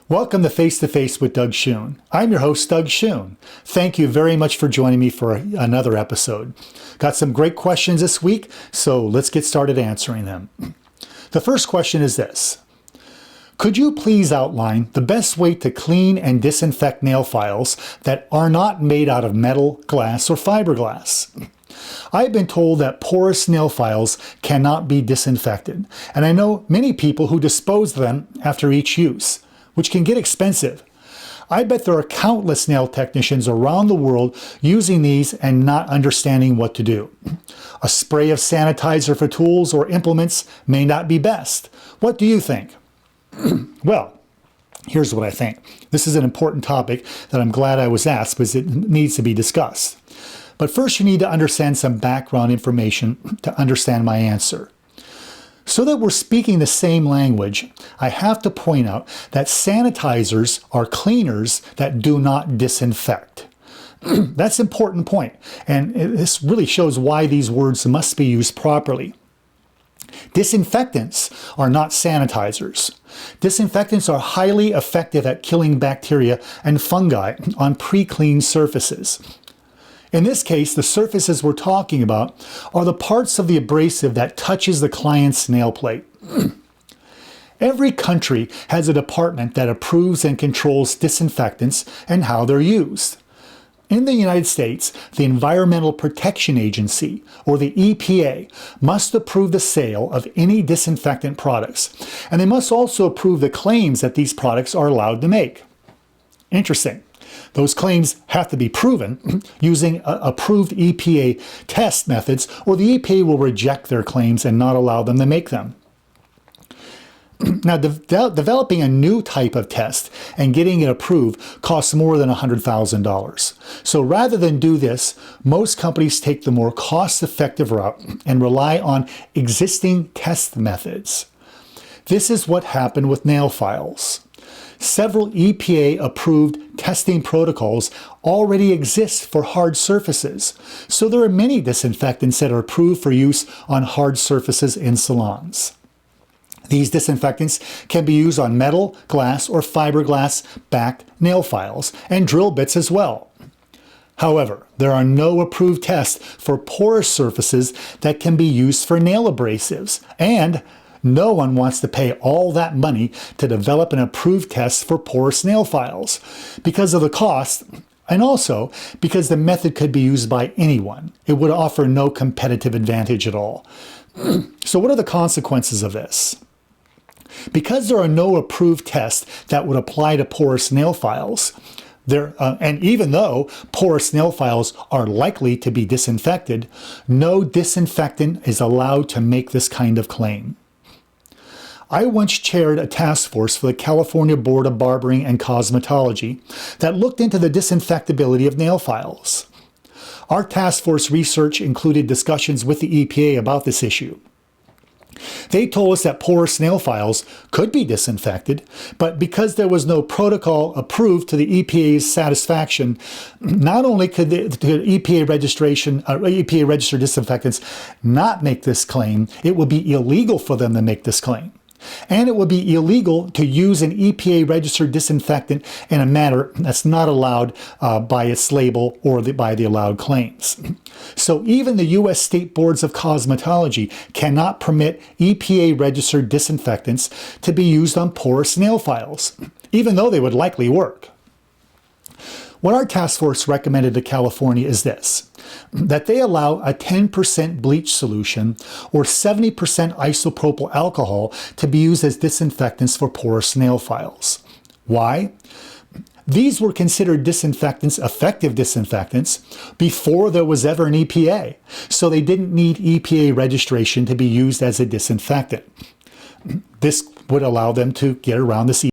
Welcome to Face with Doug Schoon. I'm your host, Doug Schoon. Thank you very much for joining me for another episode. Got some great questions this week, so let's get started answering them. The first question is this. Could you please outline the best way to clean and disinfect nail files that are not made out of metal, glass, or fiberglass? I've been told that porous nail files cannot be disinfected, and I know many people who dispose of them after each use, which can get expensive. I bet there are countless nail technicians around the world using these and not understanding what to do. A spray of sanitizer for tools or implements may not be best. What do you think? Well, here's what I think. This is an important topic that I'm glad I was asked because it needs to be discussed. But first you need to understand some background information to understand my answer. So that we're speaking the same language, I have to point out that sanitizers are cleaners that do not disinfect. That's an important point, and this really shows why these words must be used properly. Disinfectants are not sanitizers. Disinfectants are highly effective at killing bacteria and fungi on pre-cleaned surfaces. In this case, the surfaces we're talking about are the parts of the abrasive that touches the client's nail plate. Every country has a department that approves and controls disinfectants and how they're used. In the United States, the Environmental Protection Agency, or the EPA, must approve the sale of any disinfectant products, and they must also approve the claims that these products are allowed to make. Interesting. Those claims have to be proven using approved EPA test methods, or the EPA will reject their claims and not allow them to make them. Now, developing a new type of test and getting it approved costs more than $100,000. So rather than do this, most companies take the more cost-effective route and rely on existing test methods. This is what happened with nail files. Several EPA-approved testing protocols already exist for hard surfaces, so there are many disinfectants that are approved for use on hard surfaces in salons. These disinfectants can be used on metal, glass, or fiberglass-backed nail files, and drill bits as well. However, there are no approved tests for porous surfaces that can be used for nail abrasives, and no one wants to pay all that money to develop an approved test for porous nail files because of the cost, and also because the method could be used by anyone. It would offer no competitive advantage at all. So what are the consequences of this? Because there are no approved tests that would apply to porous nail files, and even though porous nail files are likely to be disinfected, no disinfectant is allowed to make this kind of claim. I once chaired a task force for the California Board of Barbering and Cosmetology that looked into the disinfectability of nail files. Our task force research included discussions with the EPA about this issue. They told us that porous nail files could be disinfected, but because there was no protocol approved to the EPA's satisfaction, not only could the EPA registered disinfectants not make this claim, it would be illegal for them to make this claim. And it would be illegal to use an EPA-registered disinfectant in a manner that's not allowed by its label or by the allowed claims. So even the U.S. State Boards of Cosmetology cannot permit EPA-registered disinfectants to be used on porous nail files, even though they would likely work. What our task force recommended to California is this, that they allow a 10% bleach solution or 70% isopropyl alcohol to be used as disinfectants for porous nail files. Why? These were considered disinfectants, effective disinfectants, before there was ever an EPA, so they didn't need EPA registration to be used as a disinfectant. This would allow them to get around this